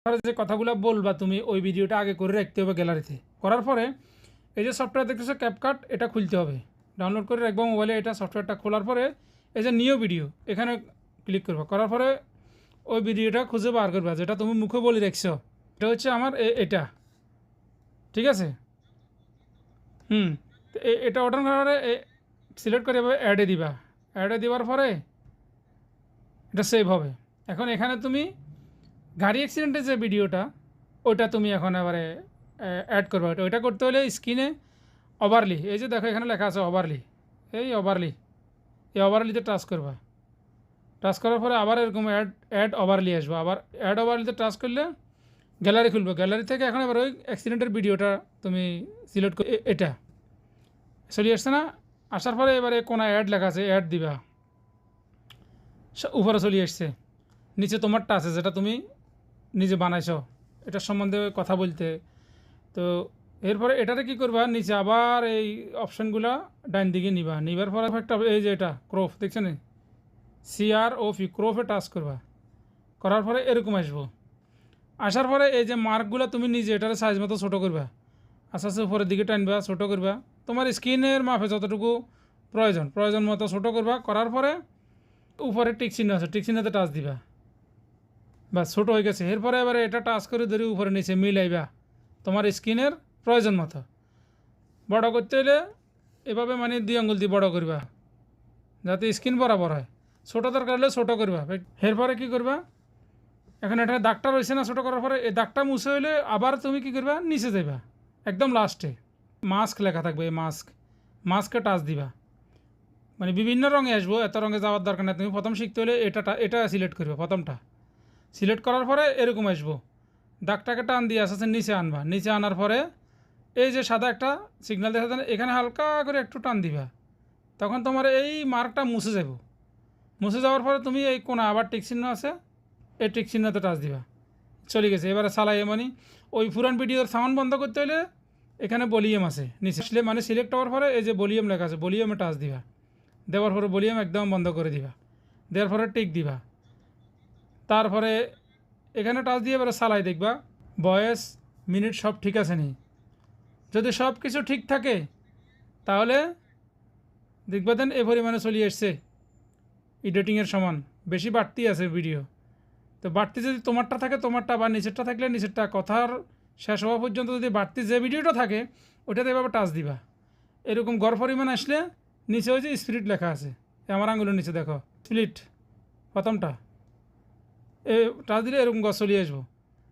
যে কথাগুলো বলবা তুমি ওই ভিডিওটা আগে করে রাখতে হবে গ্যালারিতে। করার পরে এই যে সফটওয়্যার দেখতেছো ক্যাপকাট, এটা খুলতে হবে, ডাউনলোড করে রাখবো মোবাইলে। এটা সফটওয়্যারটা খোলার পরে এই যে নিউ ভিডিও এখানে ক্লিক করবো। করার পরে ওই ভিডিওটা খুঁজে বার করবা যেটা তুমি মুখে বলে রাখছো। এটা হচ্ছে আমার এটা, ঠিক আছে। তো এটা ওঠান করার পরে সিলেক্ট করে অ্যাডে দিবা। অ্যাডে দেওয়ার পরে এটা সেভ হবে। এখন এখানে তুমি গাড়ি অ্যাক্সিডেন্টের যে ভিডিওটা ওইটা তুমি এখন এবারে অ্যাড করবা। ওইটা করতে হলে স্ক্রিনে ওভারলি, এই যে দেখো এখানে লেখা আছে ওভারলি, এই ওভারলি, এই ওভারলিতে টাচ করবা। টাচ করার পরে আবার এরকম অ্যাড ওভারলি আসবো। আবার অ্যাড ওভারলিতে টাচ করলে গ্যালারি খুলবো। গ্যালারি থেকে এখন এবার ওই অ্যাক্সিডেন্টের ভিডিওটা তুমি সিলেক্ট করে এটা চলে আসছে না। আসার পরে এবারে কোনো অ্যাড লেখা আছে, অ্যাড দিবা। উপরে চলে আসছে। নিচে তোমারটা আছে যেটা তুমি নিজে বানাইছো, এটার সম্বন্ধে কথা বলতে। তো এরপরে এটাতে কী করবা, নিচে আবার এই অপশানগুলো ডাইন দিকে নিবা। নিবার পরে একটা এই যে এটা ক্রপ দেখছেন, CROP ক্রপে টাচ করবা। করার পরে এরকম আসবো। আসার পরে এই যে মার্কগুলো তুমি নিজে এটার সাইজ মতো ছোটো করবা। আস্তে আস্তে উপরের দিকে টানবা, ছোটো করবা। তোমার স্ক্রিনের মাপে যতটুকু প্রয়োজন মতো ছোটো করবা। করার পরে উপরে টিক চিহ্ন আছে, টিক চিহ্নতে টাচ দিবা। বাস ছোটো হয়ে গেছে। এরপরে এবারে এটা টাচ করে ধরে উপরে নিচে মিলাইবা তোমার স্ক্রিনের প্রয়োজন মতো। বড় করতে হলে এভাবে মানে 2 আঙ্গুল দিয়ে বড় করবা যাতে স্ক্রিন বরাবর হয়। ছোটো দরকার হলে ছোটো করবা। এরপরে কী করবা, এখন এটা দাগটা রয়েছে না, ছোটো করার পরে এই দাগটা মুছে হইলে আবার তুমি কী করবা, নিচে যাইবা। একদম লাস্টে মাস্ক লেখা থাকবে, এই মাস্কে টাচ দিবা। মানে বিভিন্ন রঙে আসবো, এত রঙে যাওয়ার দরকার নেই। তুমি প্রথম শিখতে হলে এটা সিলেক্ট করবে। প্রথমটা সিলেক্ট করার পরে এরকম আসবো। দাগটাকে টান দিয়ে আস্তে আস্তে নিচে আনবা। নিচে আনার পরে এই যে সাদা একটা সিগন্যাল দেখা যায়, এখানে হালকা করে একটু টান দিবা। তখন তোমার এই মার্কটা মুছে যাব। মুছে যাওয়ার পরে তুমি এই কোণা আবার টিক চিহ্ন আছে, এই টিক চিহ্নতে টাচ দিবা। চলে গেছে। এবারে চালাই মানে ওই পুরান ভিডিওর সাউন্ড বন্ধ করতে হলে এখানে ভলিউম আছে নিচে মানে সিলেক্ট হওয়ার পরে এই যে ভলিউম লেখা আছে, ভলিউমে টাচ দিবা। দেওয়ার পরে ভলিউম একদম বন্ধ করে দিবা। দেওয়ার পরে টিক দিবা। তারপরে এখানে টাচ দিয়ে এবারে চালাই দেখবা ভয়েস মিনিট সব ঠিক আছে নি। যদি সব কিছু ঠিক থাকে তাহলে দেখবা দেন এ পরিমাণে চলে এসছে এডিটিংয়ের সমান। বেশি বাড়তি আছে ভিডিও। তো বাড়তি যদি তোমারটা থাকে তোমারটা, বা নিচেরটা থাকলে নিচেরটা, কথার শেষ হওয়া পর্যন্ত যদি বাড়তি যে ভিডিওটা থাকে ওটাতে এভাবে টাচ দিবা। এরকম গড় পরিমাণ আসলে নিচে ওই যে স্প্লিট লেখা আছে, আমার আঙুলের নিচে দেখো স্প্লিট প্রথমটা, টাচ দিলে এরকম গছ চলে আসবো।